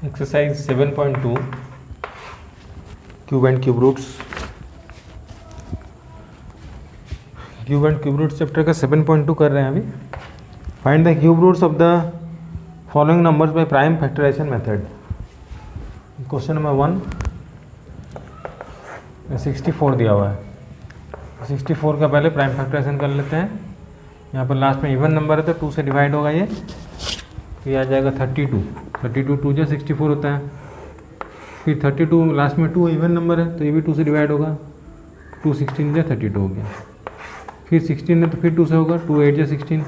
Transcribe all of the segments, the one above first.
Exercise 7.2 cube and cube roots chapter का 7.2 कर रहे हैं अभी। Find the cube roots of the following numbers by prime factorisation method. Question number 1 64 दिया हुआ है। 64 का पहले प्राइम फैक्टराइजेशन कर लेते हैं। यहाँ पर लास्ट में इवन नंबर है तो 2 से डिवाइड होगा ये आ जाएगा 32 2 जो 64 होता है। फिर 32 लास्ट में 2 इवन नंबर है तो ये भी 2 से डिवाइड होगा। 2 16 जो 32 हो गया। फिर 16 है तो फिर 2 से होगा। 2 8 जो 16,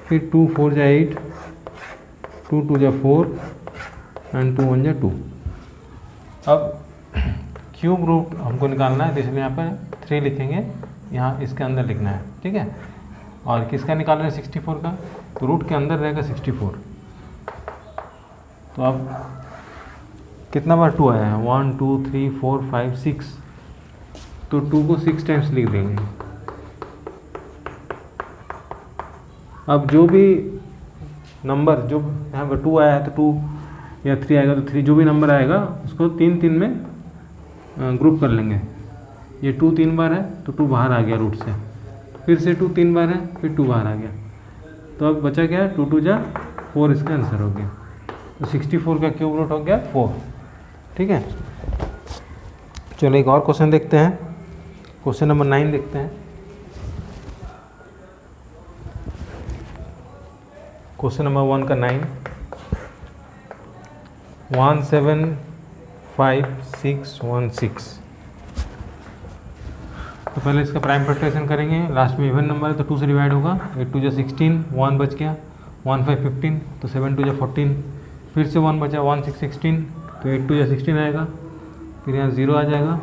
फिर 2 4 जो 8, 2 2 जो 4 एंड 2 1 जो 2। अब क्यूब रूट हमको निकालना है तो इसलिए यहाँ पर 3 लिखेंगे, यहाँ इसके अंदर लिखना है, ठीक है। और किसका निकाल रहे हैं 64 का, तो रूट के अंदर रहेगा 64। तो अब कितना बार 2 आया है 1 2 3 4 5 6, तो 2 को 6 टाइम्स लिख देंगे। अब जो भी नंबर जो यहाँ पर 2 आया है तो 2 या 3 आएगा तो 3, जो भी नंबर आएगा उसको 3 3 में ग्रुप कर लेंगे। ये 2 3 बार है तो 2 बाहर आ गया रूट से, फिर से 2 3 बार है फिर 2 बाहर आ गया। तो अब बचा क्या है 2 2 जा 4, इसका आंसर हो गया। तो 64 का क्यूब रूट हो गया 4, ठीक है। चलो एक और क्वेश्चन देखते हैं। क्वेश्चन नंबर 9 देखते हैं। क्वेश्चन नंबर 1 का 9 1 7 5 6 1 6। तो पहले इसका प्राइम फैक्टराइजेशन करेंगे। लास्ट में इवन नंबर है तो 2 से डिवाइड होगा। 8 2 जो 16, 1 बच गया। 1 5 15 तो 7 2 जो 14, फिर से 1 बचा 1 6 16 तो 8 2 जो 16 आएगा। फिर यहाँ 0 आ जाएगा,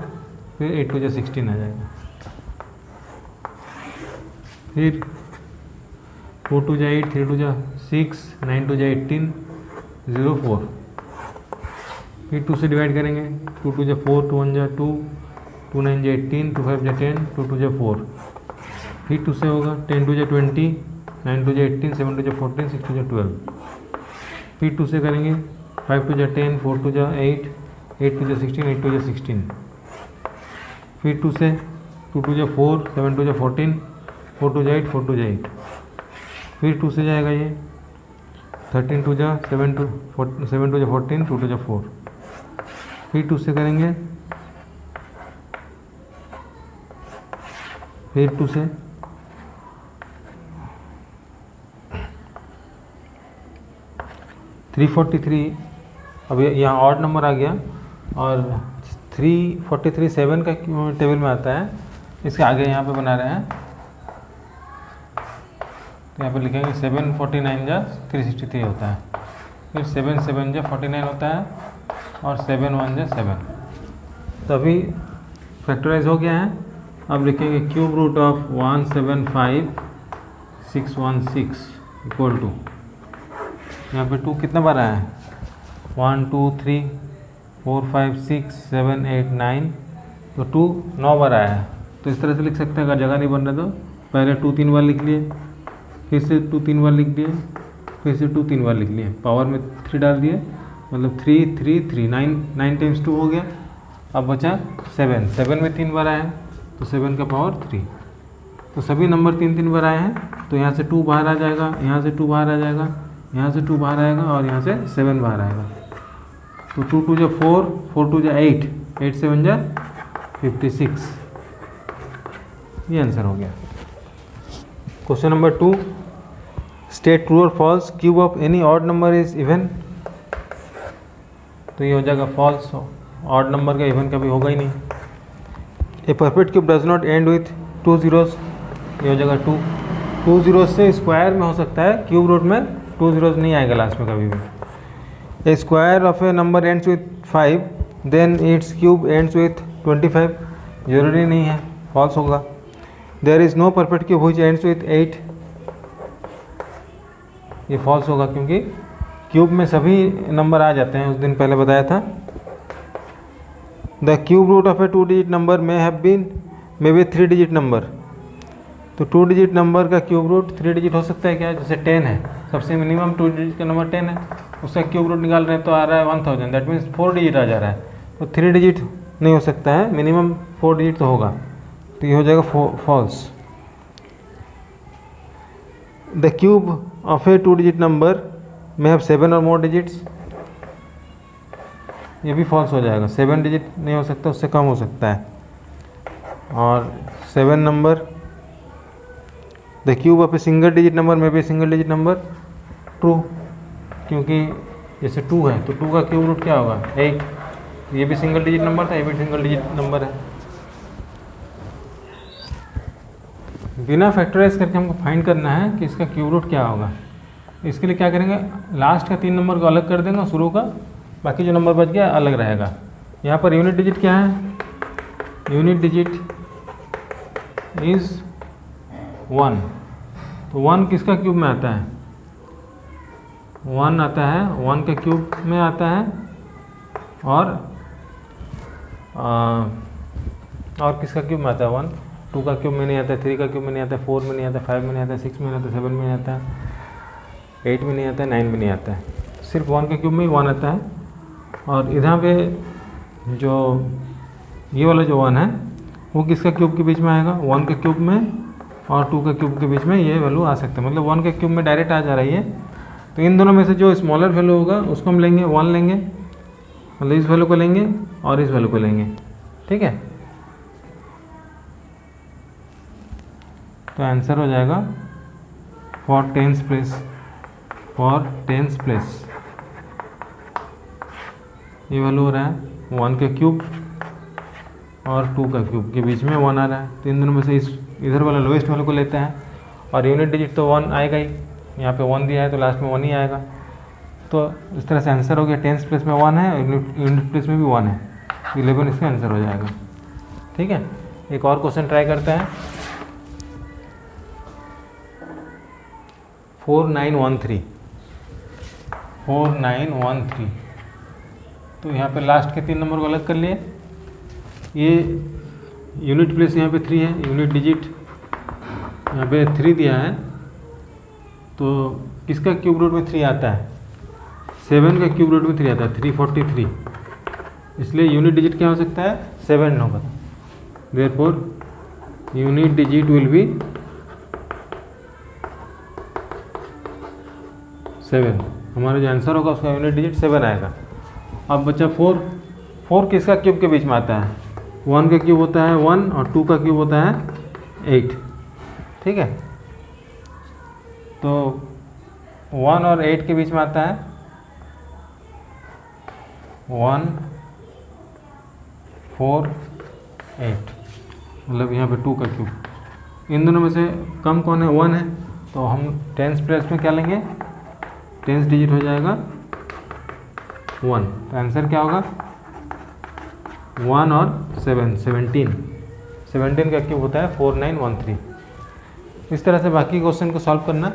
फिर 8 2 जो 16 आ जाएगा। फिर 4 2 जो 8, 3 2 जो 6, 9 2 जो 18, 0 4। फिर 2 से डिवाइड करेंगे। 2 2 जो 4, 2 1 जो 2, 2 9 जो 18, 2 5 जो 10, 2 2 जो 4। फिर 2 से होगा 10 2 जो 20, 9 2 जो 18, 7 2 जो 14, 6 2 जो 12। फिर 2 से करेंगे 5 2 जो 10, 4 2 जो 8, 8 2 जो 16, 8 2 जो 16। फिर 2 से 2 2 जो 4, 7 2 जो 14, 4 2 जो 8, 4 2 जो 8। फिर 2 से जाएगा ये 13 2 जो 7 2 जो 14, 2 2 जो 4। फिर 2 से करेंगे, फिर 2 से 343। अब यहाँ ऑड नंबर आ गया और 343 7 का टेबल में आता है। इसके आगे यहाँ पे बना रहे हैं तो यहाँ पे लिखेंगे 7 49 जा 363 होता है। फिर 7 7 जा 49 होता है और 7 1 जा 7। तो अभी फैक्टराइज हो गया है। अब लिखेंगे cube root of 175 616 equal to, यहाँ पे 2 कितना बार आया है 1 2 3 4 5 6 7 8 9, तो 2 9 बार आया है। तो इस तरह से लिख सकते हैं। अगर जगह नहीं बन रहा तो पहले 2 3 बार लिख लिए, फिर से 2 3 बार लिख दिए, फिर से 2 3 बार लिख लिए, पावर में 3 डाल दिए, मतलब 3 3 3 9 टाइम्स 2 हो गया। अब बचा 7 में 3 बार आया है तो 7 का पावर 3। तो सभी नंबर 3 3 बार आए हैं तो यहाँ से 2 बाहर आ जाएगा, यहाँ से 2 बाहर आ जाएगा, यहाँ से 2 बाहर आएगा और यहाँ से 7 बाहर आएगा। तो 2 2 जो 4, 4 2 जो 8, 8 7 जो 56। ये आंसर हो गया। क्वेश्चन नंबर 2 स्टेट ट्रू और false cube of any odd number is even. तो ये हो जाएगा फॉल्स, ऑड नंबर का इवन कभी होगा ही नहीं। A perfect cube does not end with 2 zeros, ये हो जाएगा 2 zeros से स्क्वायर में हो सकता है, क्यूब रूट में 2 zeros नहीं आएगा लास्ट में कभी भी। A square of a number ends with 5 then its cube ends with 25, जरूरी नहीं है, फॉल्स होगा। There is no perfect cube which ends with 8, ये फॉल्स होगा क्योंकि क्यूब में सभी नंबर आ जाते हैं, उस दिन पहले बताया था। The cube root of a 2 digit number may have been may be 3 digit number. तो 2 digit नंबर का क्यूब रूट 3 digit हो सकता है क्या, जैसे 10 है, सबसे मिनिमम 2 digit का नंबर 10 है, उसका क्यूब रूट निकाल रहे हैं तो आ रहा है 1000, दैट मीन्स 4 डिजिट आ जा रहा है। तो 3 डिजिट नहीं हो सकता है, मिनिमम 4 डिजिट तो होगा, तो ये हो जाएगा फॉल्स। The cube of a 2 digit number may have 7 और मोर डिजिट्स, ये भी फॉल्स हो जाएगा। 7 डिजिट नहीं हो सकता, उससे कम हो सकता है। और 7 number, the cube of a single digit number में भी सिंगल डिजिट नंबर, ट्रू, क्योंकि जैसे 2 है तो 2 का क्यूब रूट क्या होगा 8, ये भी सिंगल डिजिट नंबर था, ये भी सिंगल डिजिट नंबर है। बिना फैक्टराइज करके हमको फाइंड करना है कि इसका क्यूब रूट क्या होगा। इसके लिए क्या करेंगे, लास्ट का 3 नंबर को अलग कर देंगे और शुरू का बाकी जो नंबर बच गया अलग रहेगा। यहाँ पर यूनिट डिजिट क्या है, यूनिट डिजिट इज़ 1, तो 1 किसका क्यूब में आता है, 1 आता है, 1 के क्यूब में आता है। और किसका क्यूब में आता है 1, 2 का क्यूब में नहीं आता है, 3 का क्यूब में नहीं आता है, 4 में नहीं आता है, 5 में नहीं आता है, 6 में नहीं आता है, 7 में नहीं आता है, 8 में नहीं आता है, 9 में नहीं आता है, सिर्फ 1 के क्यूब में ही 1 आता है। और इधर पे जो ये वाला जो 1 है वो किसका क्यूब के बीच में आएगा, 1 के क्यूब में और 2 के क्यूब के बीच में ये वैल्यू आ सकता है, मतलब 1 के क्यूब में डायरेक्ट आ जा रही है। तो इन दोनों में से जो स्मॉलर वैल्यू होगा उसको हम लेंगे, 1 लेंगे, मतलब इस वैल्यू को लेंगे और इस वैल्यू को लेंगे, ठीक है। तो आंसर हो जाएगा फॉर टेंस प्लेस, ये वैल्यू हो रहा है 1 के क्यूब और 2 का क्यूब के बीच में 1 आ रहा है। तो इन दोनों में से इस इधर वाला लोएस्ट वैल्यू को लेते हैं, और यूनिट डिजिट तो 1 आएगा ही, यहाँ पे 1 दिया है तो लास्ट में 1 ही आएगा। तो इस तरह से आंसर हो गया, टेंस प्लेस में 1 है और यूनिट प्लेस में भी 1 है, 11 इसका आंसर हो जाएगा, ठीक है। एक और क्वेश्चन ट्राई करते हैं, 4913, तो यहाँ पे लास्ट के 3 नंबर को अलग कर लिए। ये यूनिट प्लेस यहाँ पे 3 है, यूनिट डिजिट यहाँ पे 3 दिया है, तो किसका क्यूब रूट में 3 आता है, 7 का क्यूब रूट में 3 आता है, 343, इसलिए यूनिट डिजिट क्या हो सकता है 7 होगा। Therefore unit digit will be 7, हमारा जो आंसर होगा उसका यूनिट डिजिट 7 आएगा। अब बच्चा 4 किसका क्यूब के बीच में आता है, 1 का क्यूब होता है 1 और 2 का क्यूब होता है 8, ठीक है। तो 1 और 8 के बीच में आता है 1 4 8, मतलब यहाँ पे 2 का क्यूब। इन दोनों में से कम कौन है, 1 है, तो हम टेंस प्लेस में क्या लेंगे, टेंस डिजिट हो जाएगा 1, तो आंसर क्या होगा 1 और 7, 17 का क्यूब होता है 4913। इस तरह से बाकी क्वेश्चन को सॉल्व करना।